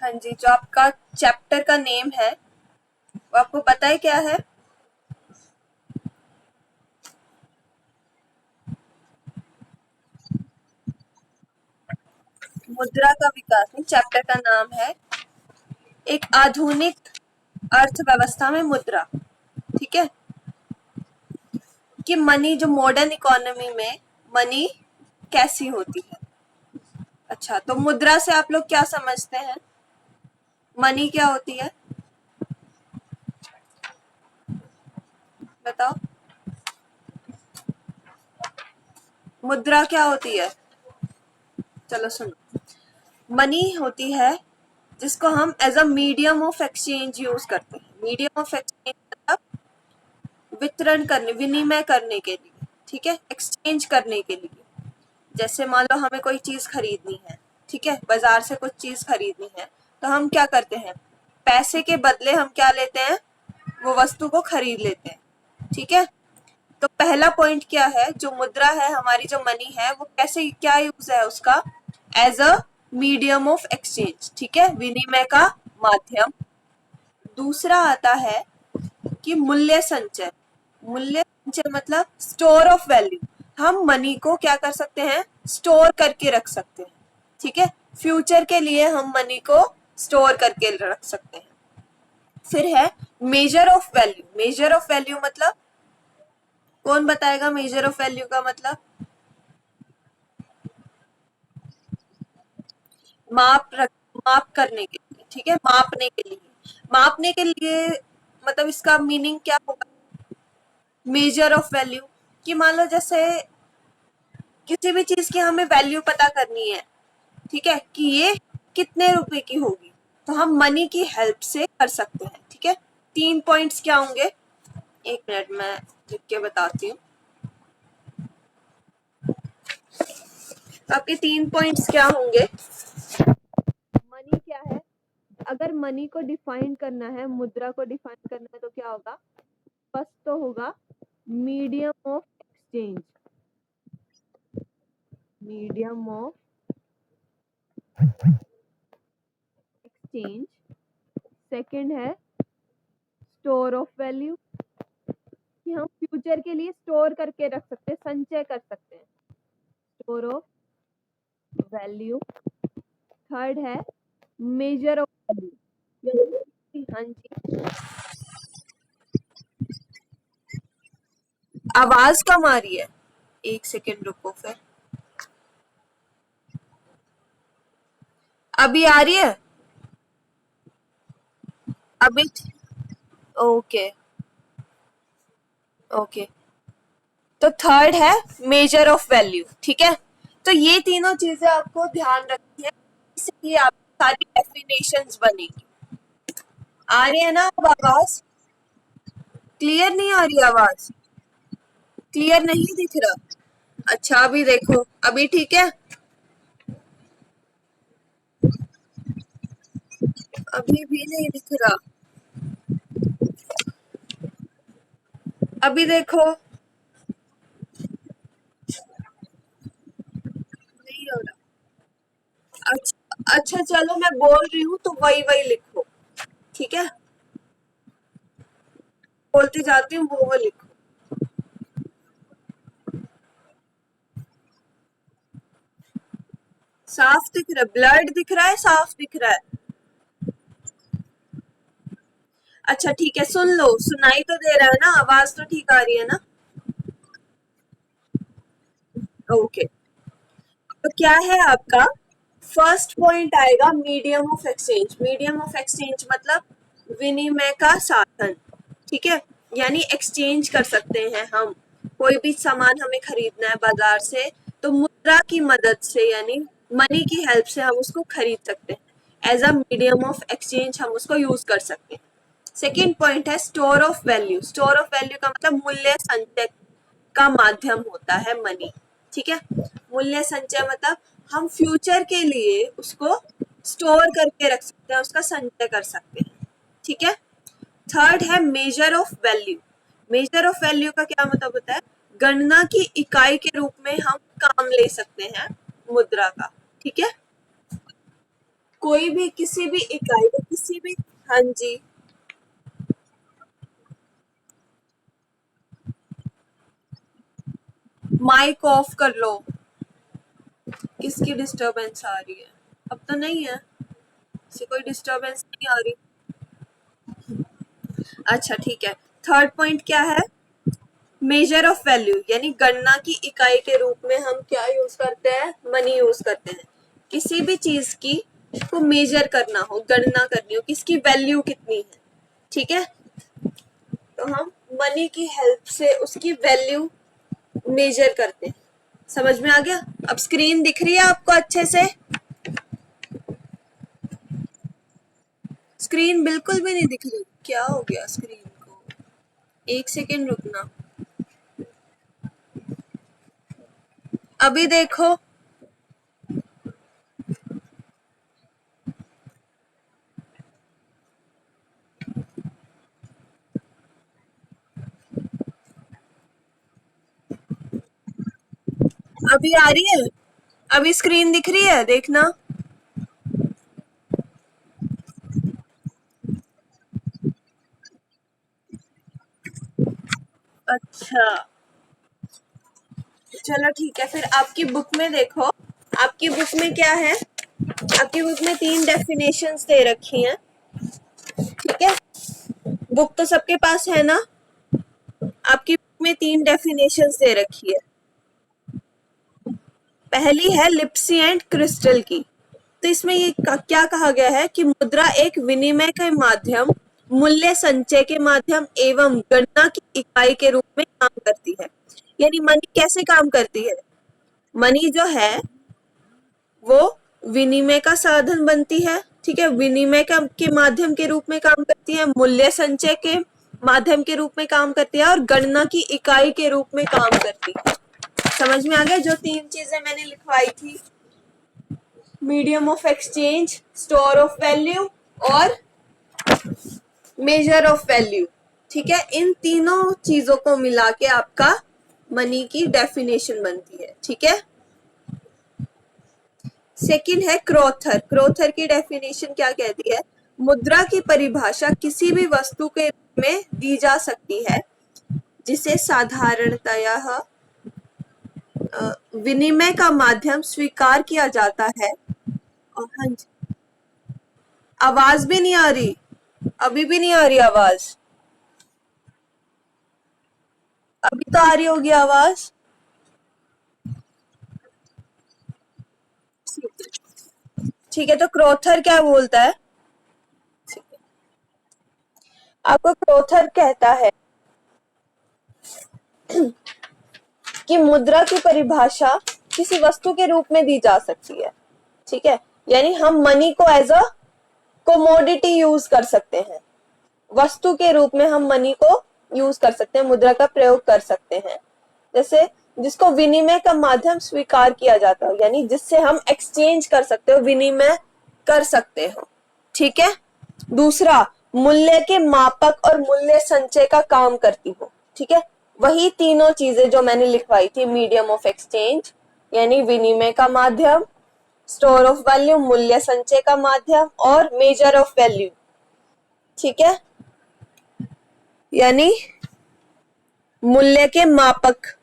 हाँ जी, जो आपका चैप्टर का नेम है वो आपको पता है क्या है? मुद्रा का विकास नहीं, चैप्टर का नाम है एक आधुनिक अर्थव्यवस्था में मुद्रा। ठीक है, कि मनी जो मॉडर्न इकोनॉमी में मनी कैसी होती है। अच्छा, तो मुद्रा से आप लोग क्या समझते हैं? मनी क्या होती है, बताओ। मुद्रा क्या होती है? चलो सुनो, मनी होती है जिसको हम as a medium of exchange use करते हैं। मीडियम ऑफ एक्सचेंज मतलब वितरण करने, विनिमय करने के लिए, ठीक है, एक्सचेंज करने के लिए। जैसे मान लो हमें कोई चीज खरीदनी है, ठीक है, बाजार से कुछ चीज खरीदनी है, तो हम क्या करते हैं, पैसे के बदले हम क्या लेते हैं, वो वस्तु को खरीद लेते हैं। ठीक है, तो पहला पॉइंट क्या है, जो मुद्रा है हमारी, जो मनी है, वो कैसे, क्या यूज है उसका, as a medium of exchange, ठीक है, विनिमय का माध्यम। दूसरा आता है कि मूल्य संचय। मूल्य संचय मतलब स्टोर ऑफ वैल्यू। हम मनी को क्या कर सकते हैं, स्टोर करके रख सकते हैं। ठीक है, फ्यूचर के लिए हम मनी को स्टोर करके रख सकते हैं। फिर है measure of value. Measure of value मतलब, कौन बताएगा मेजर ऑफ वैल्यू का मतलब? माप रख, माप करने के लिए, ठीक है, मापने के लिए। मापने के लिए मतलब इसका मीनिंग क्या होगा, मेजर ऑफ वैल्यू, कि मान लो जैसे किसी भी चीज की हमें वैल्यू पता करनी है, ठीक है, कि ये कितने रुपए की होगी, तो हम मनी की हेल्प से कर सकते हैं। ठीक है, 3 पॉइंट्स क्या होंगे, एक मिनट मैं लिख के बताती हूँ। तो आपके 3 पॉइंट्स क्या होंगे? मनी क्या है, अगर मनी को डिफाइन करना है, मुद्रा को डिफाइन करना है, तो क्या होगा, फर्स्ट तो होगा medium of exchange. Medium of exchange. Second है स्टोर ऑफ वैल्यू, कि हम फ्यूचर के लिए स्टोर करके रख सकते हैं, संचय कर सकते हैं, स्टोर ऑफ वैल्यू। थर्ड है मेजर ऑफ वैल्यू। हाँ जी, आवाज कम आ रही है, एक सेकेंड रुको फिर। अभी आ रही है? अभी ओके, ओके। तो थर्ड है मेजर ऑफ वैल्यू। ठीक है, तो ये तीनों चीजें आपको ध्यान रखनी है, इससे ही आपकी सारी डेफिनेशंस बनेगी। आ रही है ना अब आवाज? क्लियर नहीं आ रही आवाज? क्लियर नहीं दिख रहा? अच्छा, अभी देखो, अभी ठीक है? अभी भी नहीं दिख रहा, अभी देखो। नहीं हो रहा। अच्छा अच्छा, चलो मैं बोल रही हूँ तो वही वही लिखो। ठीक है, बोलती जाती हूँ, वो लिखो। साफ दिख रहा है, ब्लड दिख रहा है, साफ दिख रहा है? अच्छा ठीक है, सुन लो, सुनाई तो दे रहा है ना, आवाज तो ठीक आ रही है ना? ओके, तो क्या है आपका फर्स्ट पॉइंट आएगा medium of exchange. Medium of exchange मतलब विनिमय का साधन। ठीक है, यानी एक्सचेंज कर सकते हैं हम, कोई भी सामान हमें खरीदना है बाजार से, तो मुद्रा की मदद से यानी मनी की हेल्प से हम उसको खरीद सकते हैं। As a medium of exchange हम उसको यूज कर सकते हैं। सेकेंड पॉइंट है store of value. Store of value का मतलब मूल्य संचय का माध्यम होता है मनी। ठीक है, मूल्य संचय मतलब हम फ्यूचर के लिए उसको स्टोर करके रख सकते हैं, उसका संचय कर सकते हैं। ठीक है, थर्ड है measure of value. Measure of value का क्या मतलब होता है, गणना की इकाई के रूप में हम काम ले सकते हैं मुद्रा का। ठीक है, कोई भी किसी भी इकाई को किसी भी, हाँ जी, माइक ऑफ कर लो। किसकी डिस्टरबेंस आ रही है? अब तो नहीं है, किसी कोई डिस्टरबेंस नहीं आ रही। अच्छा ठीक है। थर्ड पॉइंट क्या है? मेजर ऑफ वैल्यू, यानी गणना की इकाई के रूप में हम क्या यूज करते हैं? मनी यूज करते हैं। किसी भी चीज की को मेजर करना हो, गणना करनी हो, किसकी वैल्यू कितनी है, ठीक है, तो हम मनी की हेल्प से उसकी वैल्यू मेजर करते हैं। समझ में आ गया? अब स्क्रीन दिख रही है आपको अच्छे से? स्क्रीन बिल्कुल भी नहीं दिख रही, क्या हो गया स्क्रीन को? एक सेकेंड रुकना, अभी देखो। अभी आ रही है? अभी स्क्रीन दिख रही है, देखना। अच्छा, चलो ठीक है, फिर आपकी बुक में देखो। आपकी बुक में क्या है? आपकी बुक में 3 डेफिनेशंस दे रखी हैं, ठीक है। बुक तो सबके पास है ना? आपकी बुक में 3 डेफिनेशंस दे रखी है। पहली है लिप्सी एंड क्रिस्टल की। तो इसमें ये क्या कहा गया है कि मुद्रा एक विनिमय के माध्यम, मूल्य संचय के माध्यम एवं गणना की इकाई के रूप में काम करती है। यानी मनी कैसे काम करती है? मनी जो है वो विनिमय का साधन बनती है, ठीक है, विनिमय का के माध्यम के रूप में काम करती है, मूल्य संचय के माध्यम के रूप में काम करती है और गणना की इकाई के रूप में काम करती है। समझ में आ गया? जो 3 चीजें मैंने लिखवाई थी, medium of exchange, store of value और मेजर ऑफ वैल्यू, ठीक है, इन तीनों चीजों को मिला के आपका मनी की डेफिनेशन बनती है, ठीक है। सेकंड है क्रोथर। क्रोथर की डेफिनेशन क्या कहती है? मुद्रा की परिभाषा किसी भी वस्तु के रूप में दी जा सकती है जिसे साधारणतया विनिमय का माध्यम स्वीकार किया जाता है। और हाँ जी, आवाज भी नहीं आ रही? अभी भी नहीं आ रही आवाज? अभी तो आ रही होगी आवाज। ठीक है, तो क्रोथर क्या बोलता है? आपको क्रोथर कहता है कि मुद्रा की परिभाषा किसी वस्तु के रूप में दी जा सकती है, ठीक है, यानी हम मनी को एज अ कोमोडिटी यूज कर सकते हैं, वस्तु के रूप में हम मनी को यूज कर सकते हैं, मुद्रा का प्रयोग कर सकते हैं, जैसे जिसको विनिमय का माध्यम स्वीकार किया जाता हो, यानी जिससे हम एक्सचेंज कर सकते हो, विनिमय कर सकते हो, ठीक है। दूसरा, मूल्य के मापक और मूल्य संचय का काम करती हो, ठीक है, वही तीनों चीजें जो मैंने लिखवाई थी, मीडियम ऑफ एक्सचेंज यानी विनिमय का माध्यम, स्टोर ऑफ वैल्यू मूल्य संचय का माध्यम और मेजर ऑफ वैल्यू, ठीक है, यानी मूल्य के मापक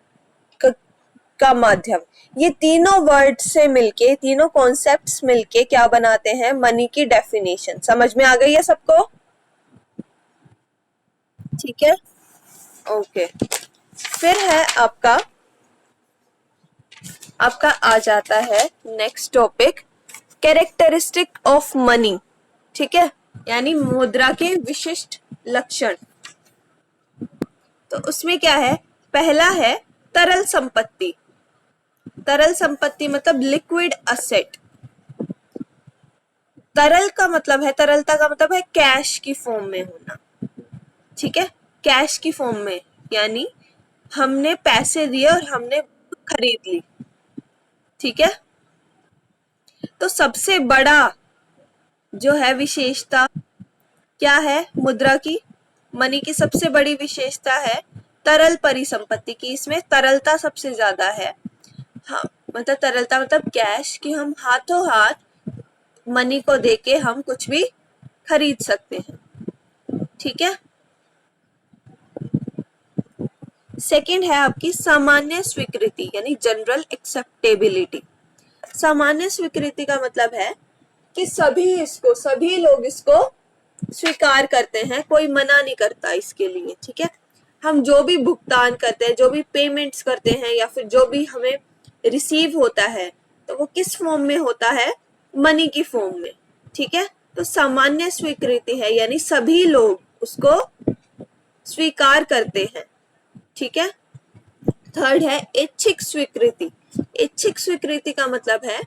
का माध्यम। ये तीनों वर्ड से मिलके, तीनों कॉन्सेप्ट्स मिलके क्या बनाते हैं? मनी की डेफिनेशन। समझ में आ गई है सबको? ठीक है, ओके। फिर है आपका आपका आ जाता है next topic, characteristic of money, ठीक है, यानी मुद्रा के विशिष्ट लक्षण। तो उसमें क्या है? पहला है तरल संपत्ति। तरल संपत्ति मतलब लिक्विड असेट। तरल का मतलब है, तरलता का मतलब है कैश की फॉर्म में होना, ठीक है, कैश की फॉर्म में, यानी हमने पैसे दिए और हमने खरीद ली, ठीक है। तो सबसे बड़ा जो है विशेषता क्या है मुद्रा की? मनी की सबसे बड़ी विशेषता है तरल परिसंपत्ति की, इसमें तरलता सबसे ज्यादा है। हाँ, मतलब तरलता मतलब कैश कि हम हाथों हाथ मनी को देके हम कुछ भी खरीद सकते हैं, ठीक है। सेकंड है आपकी सामान्य स्वीकृति यानी जनरल एक्सेप्टेबिलिटी। सामान्य स्वीकृति का मतलब है कि सभी लोग इसको स्वीकार करते हैं, कोई मना नहीं करता इसके लिए, ठीक है। हम जो भी भुगतान करते हैं, जो भी पेमेंट्स करते हैं या फिर जो भी हमें रिसीव होता है तो वो किस फॉर्म में होता है, मनी की फॉर्म में, ठीक है। तो सामान्य स्वीकृति है यानी सभी लोग उसको स्वीकार करते हैं, ठीक है। थर्ड है ऐच्छिक स्वीकृति। ऐच्छिक स्वीकृति का मतलब है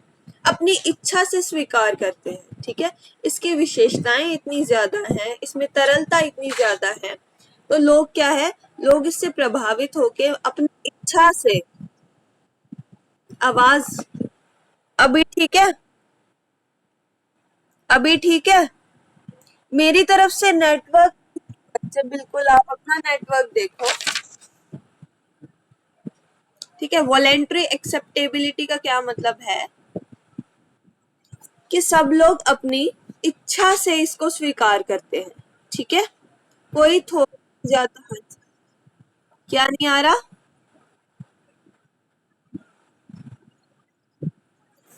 अपनी इच्छा से स्वीकार करते हैं, ठीक है। इसकी विशेषताएं इतनी ज्यादा हैं, इसमें तरलता इतनी ज्यादा है, तो लोग क्या है, लोग इससे प्रभावित होके अपनी इच्छा से। आवाज अभी ठीक है, अभी ठीक है। मेरी तरफ से नेटवर्क, अच्छा बिल्कुल आप अपना नेटवर्क देखो, ठीक है। वॉलेंट्री एक्सेप्टेबिलिटी का क्या मतलब है कि सब लोग अपनी इच्छा से इसको स्वीकार करते हैं, ठीक है। कोई थोड़ा ज्यादा, क्या नहीं आ रहा,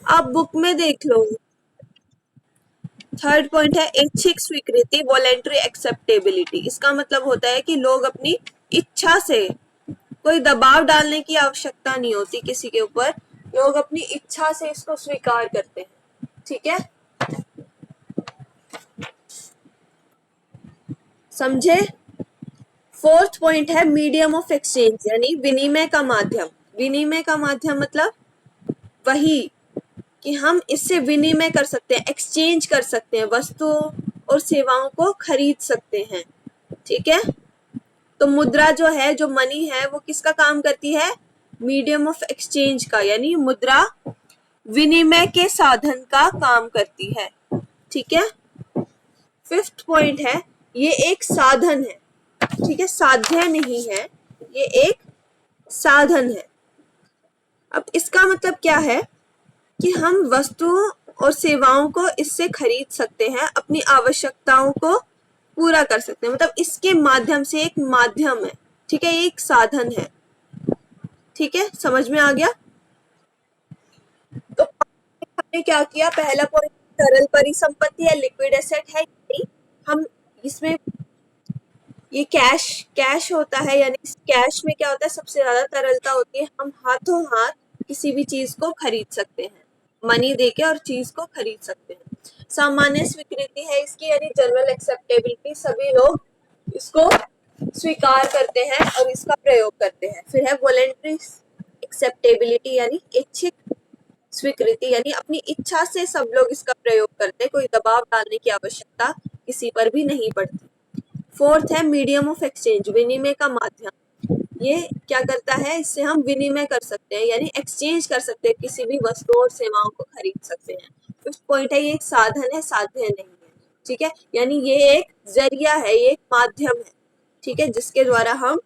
आप बुक में देख लो। थर्ड पॉइंट है ऐच्छिक स्वीकृति, वॉलेंट्री एक्सेप्टेबिलिटी। इसका मतलब होता है कि लोग अपनी इच्छा से, कोई दबाव डालने की आवश्यकता नहीं होती किसी के ऊपर, लोग अपनी इच्छा से इसको स्वीकार करते हैं, ठीक है। समझे। फोर्थ पॉइंट है मीडियम ऑफ एक्सचेंज यानी विनिमय का माध्यम। विनिमय का माध्यम मतलब वही कि हम इससे विनिमय कर सकते हैं, एक्सचेंज कर सकते हैं, वस्तुओं और सेवाओं को खरीद सकते हैं, ठीक है। तो मुद्रा जो है, जो मनी है, वो किसका काम करती है, मीडियम ऑफ एक्सचेंज का, यानी मुद्रा विनिमय के साधन का काम करती है, ठीक है। फिफ्थ पॉइंट है ये एक साधन है, ठीक है, साध्य नहीं है, ये एक साधन है। अब इसका मतलब क्या है कि हम वस्तुओं और सेवाओं को इससे खरीद सकते हैं, अपनी आवश्यकताओं को पूरा कर सकते हैं, मतलब इसके माध्यम से, एक माध्यम है, ठीक है, एक साधन है, ठीक है। समझ में आ गया। तो हमने क्या किया, पहला पॉइंट तरल परिसंपत्ति है, लिक्विड एसेट है, हम इसमें ये कैश कैश होता है, यानी कैश में क्या होता है, सबसे ज्यादा तरलता होती है, हम हाथों हाथ किसी भी चीज को खरीद सकते हैं, मनी देके और चीज को खरीद सकते हैं। सामान्य स्वीकृति है इसकी यानी जनरल एक्सेप्टेबिलिटी, सभी लोग इसको स्वीकार करते हैं और इसका प्रयोग करते हैं। फिर है वॉलेंट्री एक्सेप्टेबिलिटी यानी ऐच्छिक स्वीकृति, यानी अपनी इच्छा से सब लोग इसका प्रयोग करते हैं, कोई दबाव डालने की आवश्यकता किसी पर भी नहीं पड़ती। फोर्थ है मीडियम ऑफ एक्सचेंज, विनिमय का माध्यम। ये क्या करता है, इससे हम विनिमय कर सकते हैं यानी एक्सचेंज कर सकते हैं, किसी भी वस्तु और सेवाओं को खरीद सकते हैं। फिफ्थ पॉइंट है ये एक साधन है, साध्य नहीं है, ठीक है, यानी ये एक जरिया है, ये एक माध्यम है, ठीक है, जिसके द्वारा हम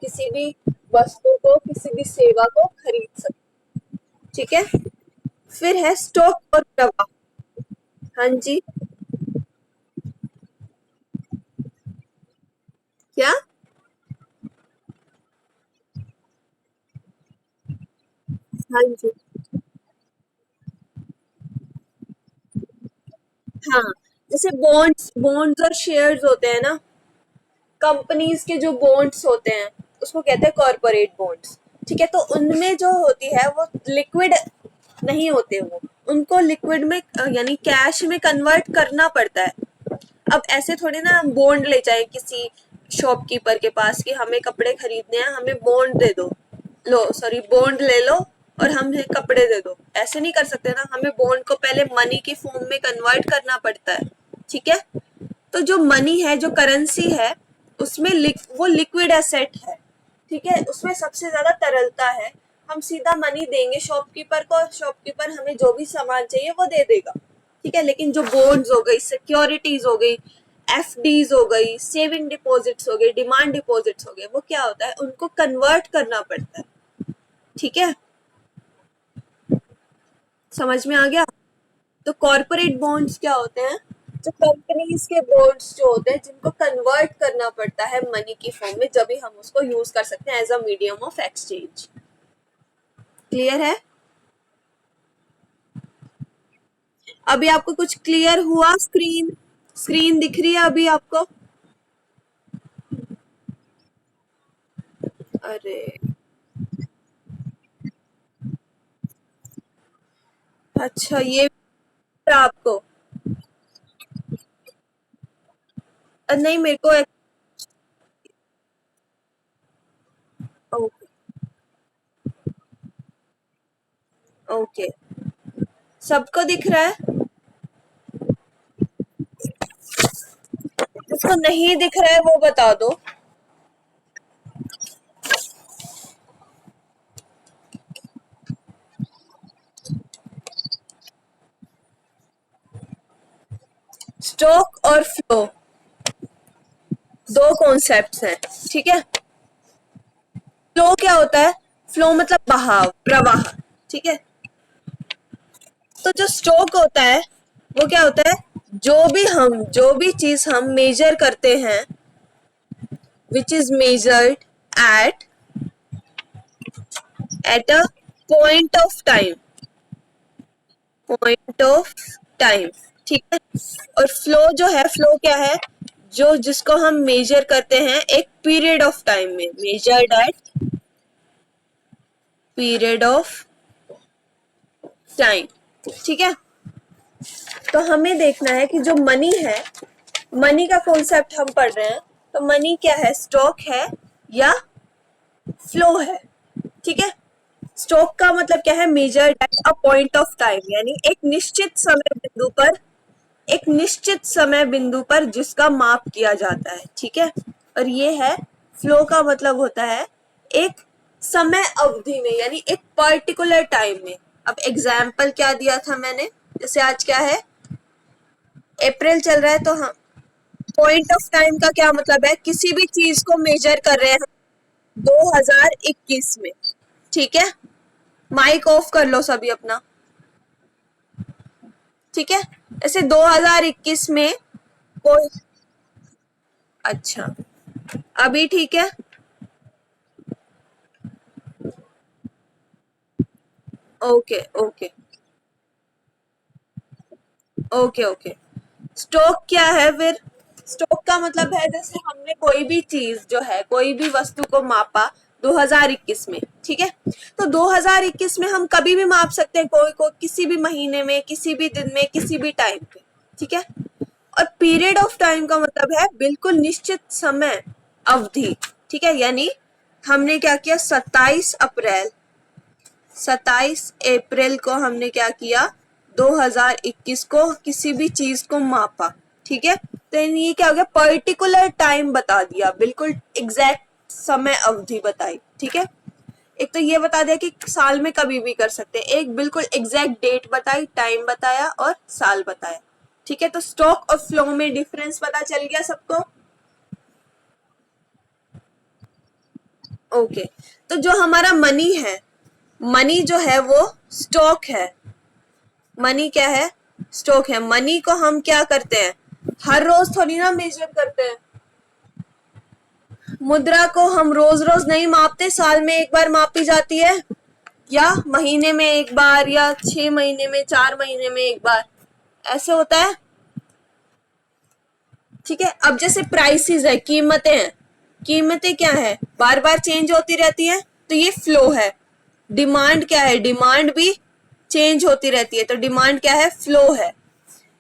किसी भी वस्तु को, किसी भी सेवा को खरीद सकते हैं, ठीक है। फिर है स्टॉक और प्रवाह। हाँ जी, क्या, हाँ जी, हाँ, जैसे बॉन्ड्स बॉन्ड्स और शेयर्स होते हैं ना, कंपनीज के जो बॉन्ड्स होते हैं उसको कहते हैं कॉर्पोरेट बॉन्ड्स, ठीक है। तो उनमें जो होती है वो लिक्विड नहीं होते, वो उनको लिक्विड में यानी कैश में कन्वर्ट करना पड़ता है। अब ऐसे थोड़ी ना हम बॉन्ड ले जाए किसी शॉपकीपर के पास कि हमें कपड़े खरीदने हैं, हमें बॉन्ड दे दो, लो सॉरी बॉन्ड ले लो और हमें कपड़े दे दो, ऐसे नहीं कर सकते ना, हमें बॉन्ड को पहले मनी की फॉर्म में कन्वर्ट करना पड़ता है, ठीक है। तो जो मनी है, जो करेंसी है, उसमें वो लिक्विड एसेट है, ठीक है, उसमें सबसे ज्यादा तरलता है। हम सीधा मनी देंगे शॉपकीपर को और शॉपकीपर हमें जो भी सामान चाहिए वो दे देगा, ठीक है। लेकिन जो बॉन्ड्स हो गई, सिक्योरिटीज हो गई, एफडीज हो गई, सेविंग डिपॉजिट्स हो गए, डिमांड डिपॉजिट्स हो गए, वो क्या होता है, उनको कन्वर्ट करना पड़ता है, ठीक है। समझ में आ गया। तो कॉर्पोरेट बॉन्ड्स क्या होते हैं? जो कंपनीज के बॉन्ड्स जो होते हैं जिनको कन्वर्ट करना पड़ता है मनी की फॉर्म में, जब भी हम उसको यूज कर सकते हैं as a medium of exchange. Clear है? अभी आपको कुछ क्लियर हुआ? स्क्रीन स्क्रीन दिख रही है अभी आपको? अरे अच्छा, ये आपको नहीं, मेरे को ओके ओके, सबको दिख रहा है? जिसको नहीं दिख रहा है वो बता दो। स्टॉक और फ्लो दो कॉन्सेप्ट्स हैं, ठीक है? फ्लो क्या होता है? फ्लो मतलब बहाव, प्रवाह, ठीक है? तो जो स्टॉक होता है वो क्या होता है? जो भी चीज हम मेजर करते हैं, which is measured at a point of time, point of time, ठीक है? और फ्लो जो है, फ्लो क्या है? जो जिसको हम मेजर करते हैं एक पीरियड ऑफ टाइम में, measured eight period of time, ठीक है? तो हमें देखना है कि जो मनी है, मनी का कॉन्सेप्ट हम पढ़ रहे हैं, तो मनी क्या है? स्टॉक है या फ्लो है, ठीक है? स्टॉक का मतलब क्या है? Measured at a point of time, यानी एक निश्चित समय बिंदु पर जिसका माप किया जाता है, ठीक है? और ये है फ्लो का मतलब होता है एक समय अवधि में, यानी एक पर्टिकुलर टाइम में। अब एग्जाम्पल क्या दिया था मैंने? जैसे आज क्या है? अप्रैल चल रहा है, तो हम पॉइंट ऑफ टाइम का क्या मतलब है? किसी भी चीज को मेजर कर रहे हैं 2021 में, ठीक है? माइक ऑफ कर लो सभी अपना, ठीक है? ऐसे 2021 में कोई, अच्छा, अभी ठीक है? Okay okay okay okay. Stock क्या है फिर? स्टॉक का मतलब है जैसे हमने कोई भी चीज जो है, कोई भी वस्तु को मापा 2021 में, ठीक है? तो 2021 में हम कभी भी माप सकते हैं, कोई को किसी भी महीने में, किसी भी दिन में, किसी भी टाइम पे, ठीक है? और पीरियड ऑफ टाइम का मतलब है बिल्कुल निश्चित समय अवधि, ठीक है? यानी हमने क्या किया? 27 अप्रैल को हमने क्या किया? 2021 को किसी भी चीज को मापा, ठीक है? तो ये क्या हो गया? पर्टिकुलर टाइम बता दिया, बिल्कुल एग्जैक्ट समय अवधि बताई, ठीक है? एक तो ये बता दिया कि साल में कभी भी कर सकते हैं, एक बिल्कुल एग्जैक्ट डेट बताई, टाइम बताया और साल बताया, ठीक है? तो स्टॉक और फ्लो में डिफरेंस पता चल गया सबको? ओके। तो जो हमारा मनी है, मनी जो है वो स्टॉक है। मनी क्या है? स्टॉक है। मनी को हम क्या करते हैं? हर रोज थोड़ी ना मेजर करते हैं। मुद्रा को हम रोज रोज नहीं मापते, साल में एक बार मापी जाती है, या महीने में एक बार, या 6 महीने में, 4 महीने में एक बार, ऐसे होता है, ठीक है? अब जैसे प्राइसेस है, कीमतें हैं, कीमतें क्या है? बार बार चेंज होती रहती है, तो ये फ्लो है। डिमांड क्या है? डिमांड भी चेंज होती रहती है, तो डिमांड क्या है? फ्लो है।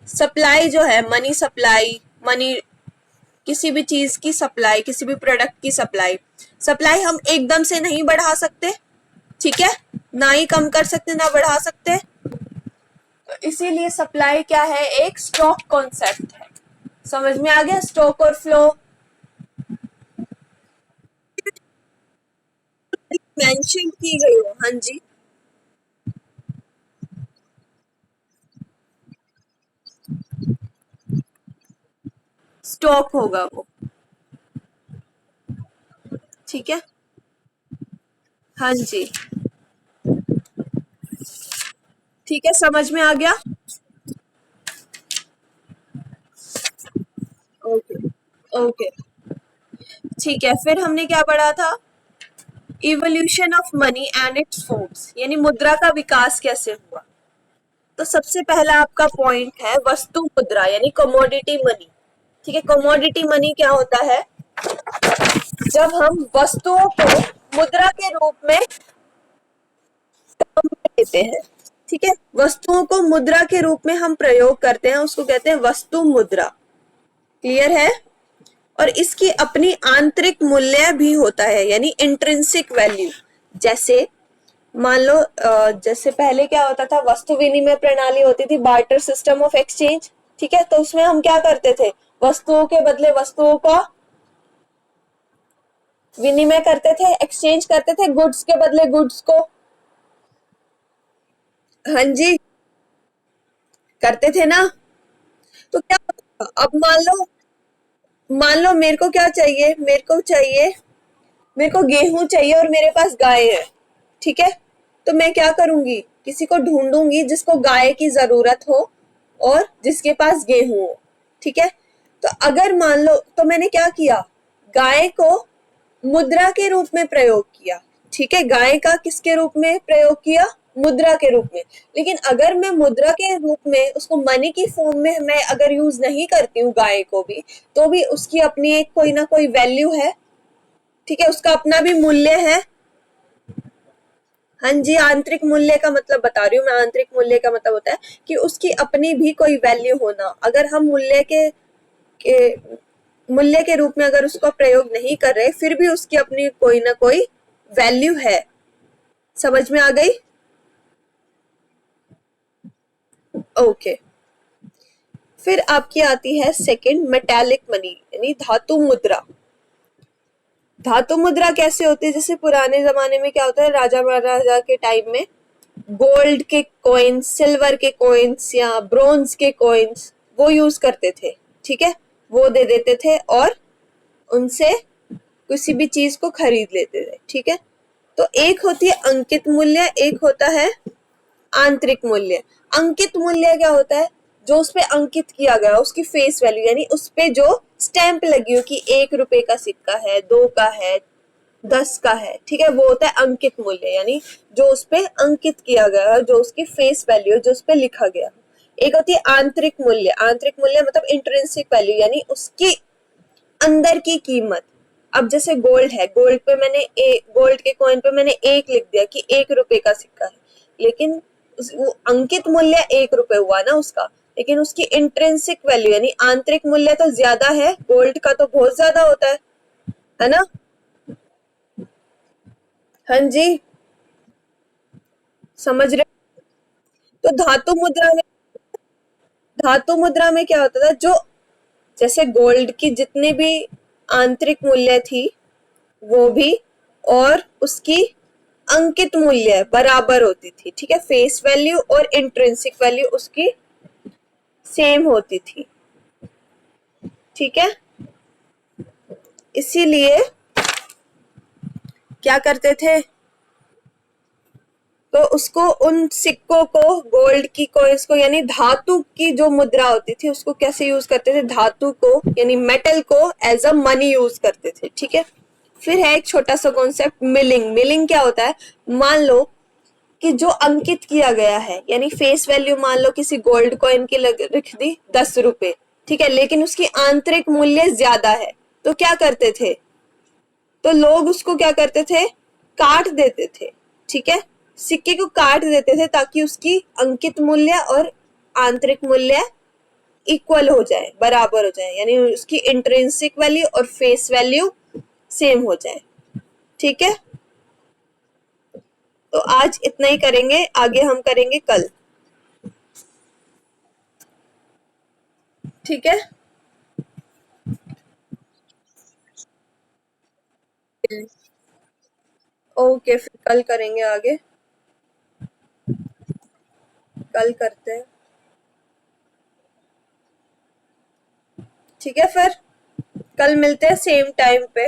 सप्लाई जो है, मनी सप्लाई, मनी किसी भी चीज की सप्लाई, किसी भी प्रोडक्ट की सप्लाई, सप्लाई हम एकदम से नहीं बढ़ा सकते, ठीक है? ना ही कम कर सकते, ना बढ़ा सकते, तो इसीलिए सप्लाई क्या है? एक स्टॉक कॉन्सेप्ट है। समझ में आ गया स्टॉक और फ्लो? मेंशन की गई हो, हाँ जी। स्टॉक होगा वो, ठीक है? हाँ जी, ठीक है, समझ में आ गया? ओके ओके, ठीक है। फिर हमने क्या पढ़ा था? Evolution of money and it's forms, यानी मुद्रा का विकास कैसे हुआ। तो सबसे पहला आपका पॉइंट है वस्तु मुद्रा यानी कमोडिटी मनी। ठीक है, कमोडिटी मनी क्या होता है? जब हम वस्तुओं को मुद्रा के रूप में लेते हैं, ठीक है, वस्तुओं को मुद्रा के रूप में हम प्रयोग करते हैं, उसको कहते हैं वस्तु मुद्रा। क्लियर है? और इसकी अपनी आंतरिक मूल्य भी होता है, यानी इंट्रिंसिक वैल्यू। जैसे मान लो जैसे पहले क्या होता था, वस्तु विनिमय प्रणाली होती थी, बार्टर सिस्टम ऑफ एक्सचेंज। ठीक है, तो उसमें हम क्या करते थे? वस्तुओं के बदले वस्तुओं का विनिमय करते थे, एक्सचेंज करते थे, गुड्स के बदले गुड्स को। हाँ जी, करते थे ना। तो क्या होता, अब मान लो मेरे को क्या चाहिए, मेरे को गेहूं चाहिए और मेरे पास गाय है। ठीक है, तो मैं क्या करूंगी? किसी को ढूंढूंगी जिसको गाय की जरूरत हो और जिसके पास गेहूं हो। ठीक है, तो अगर मान लो, तो मैंने क्या किया? गाय को मुद्रा के रूप में प्रयोग किया। ठीक है, गाय का किसके रूप में प्रयोग किया? मुद्रा के रूप में। लेकिन अगर मैं मुद्रा के रूप में उसको मनी की फॉर्म में मैं अगर यूज नहीं करती हूँ गाय को भी, तो भी उसकी अपनी एक कोई ना कोई वैल्यू है। ठीक है, उसका अपना भी मूल्य है। हाँ जी, आंतरिक मूल्य का मतलब बता रही हूँ मैं। आंतरिक मूल्य का मतलब होता है कि उसकी अपनी भी कोई वैल्यू होना। अगर हम के मूल्य के रूप में अगर उसका प्रयोग नहीं कर रहे, फिर भी उसकी अपनी कोई ना कोई वैल्यू है। समझ में आ गई? ओके। फिर आपकी आती है सेकंड, मेटालिक मनी यानी धातु मुद्रा। धातु मुद्रा कैसे होती है? जैसे पुराने जमाने में क्या होता है, राजा महाराजा के टाइम में गोल्ड के कॉइन्स, सिल्वर के कॉइन्स या ब्रोंज के कॉइन्स वो यूज करते थे। ठीक है, वो दे देते थे और उनसे किसी भी चीज को खरीद लेते थे। ठीक है, तो एक होती है अंकित मूल्य, एक होता है आंतरिक मूल्य। अंकित मूल्य क्या होता है? जो उस पे अंकित किया गया, उसकी फेस वैल्यू, यानी उस पे जो स्टैंप लगी हो कि 1 रुपए का सिक्का है, 2 का है, 10 का है। ठीक है, वो होता है अंकित मूल्य, यानी जो उस पे अंकित किया गया है, जो उसकी फेस वैल्यू, जो उस पे लिखा गया। एक होती है आंतरिक मूल्य। आंतरिक मूल्य मतलब इंट्रिंसिक वैल्यू, यानी उसकी अंदर की कीमत। अब जैसे गोल्ड है, गोल्ड के कॉइन पे मैंने 1 लिख दिया कि 1 रुपए का सिक्का है, लेकिन वो अंकित मूल्य 1 रुपए हुआ ना उसका, लेकिन उसकी इंट्रिंसिक वैल्यू यानी आंतरिक मूल्य तो ज्यादा है, गोल्ड का तो बहुत ज्यादा होता है ना। हाँ जी, समझ रहे? तो धातु मुद्रा में क्या होता था, जो जैसे गोल्ड की जितनी भी आंतरिक मूल्य थी वो भी, और उसकी अंकित मूल्य बराबर होती थी। ठीक है, फेस वैल्यू और इंट्रिंसिक वैल्यू उसकी सेम होती थी। ठीक है, इसीलिए क्या करते थे, तो उसको, उन सिक्कों को, गोल्ड की कॉइन्स को, यानी धातु की जो मुद्रा होती थी उसको कैसे यूज करते थे? धातु को यानी मेटल को एज अ मनी यूज करते थे। ठीक है, फिर है एक छोटा सा कॉन्सेप्ट, मिलिंग। मिलिंग क्या होता है? मान लो कि जो अंकित किया गया है, यानी फेस वैल्यू मान लो किसी गोल्ड कॉइन की लिख दी 10 रुपए। ठीक है, लेकिन उसकी आंतरिक मूल्य ज्यादा है, तो क्या करते थे? तो लोग उसको क्या करते थे? काट देते थे। ठीक है, सिक्के को काट देते थे ताकि उसकी अंकित मूल्य और आंतरिक मूल्य इक्वल हो जाए, बराबर हो जाए, यानी उसकी इंट्रिंसिक वैल्यू और फेस वैल्यू सेम हो जाए। ठीक है, तो आज इतना ही करेंगे, आगे हम करेंगे कल। ठीक है, ओके, फिर कल करेंगे आगे। कल करते हैं। ठीक है, फिर कल मिलते हैं सेम टाइम पे।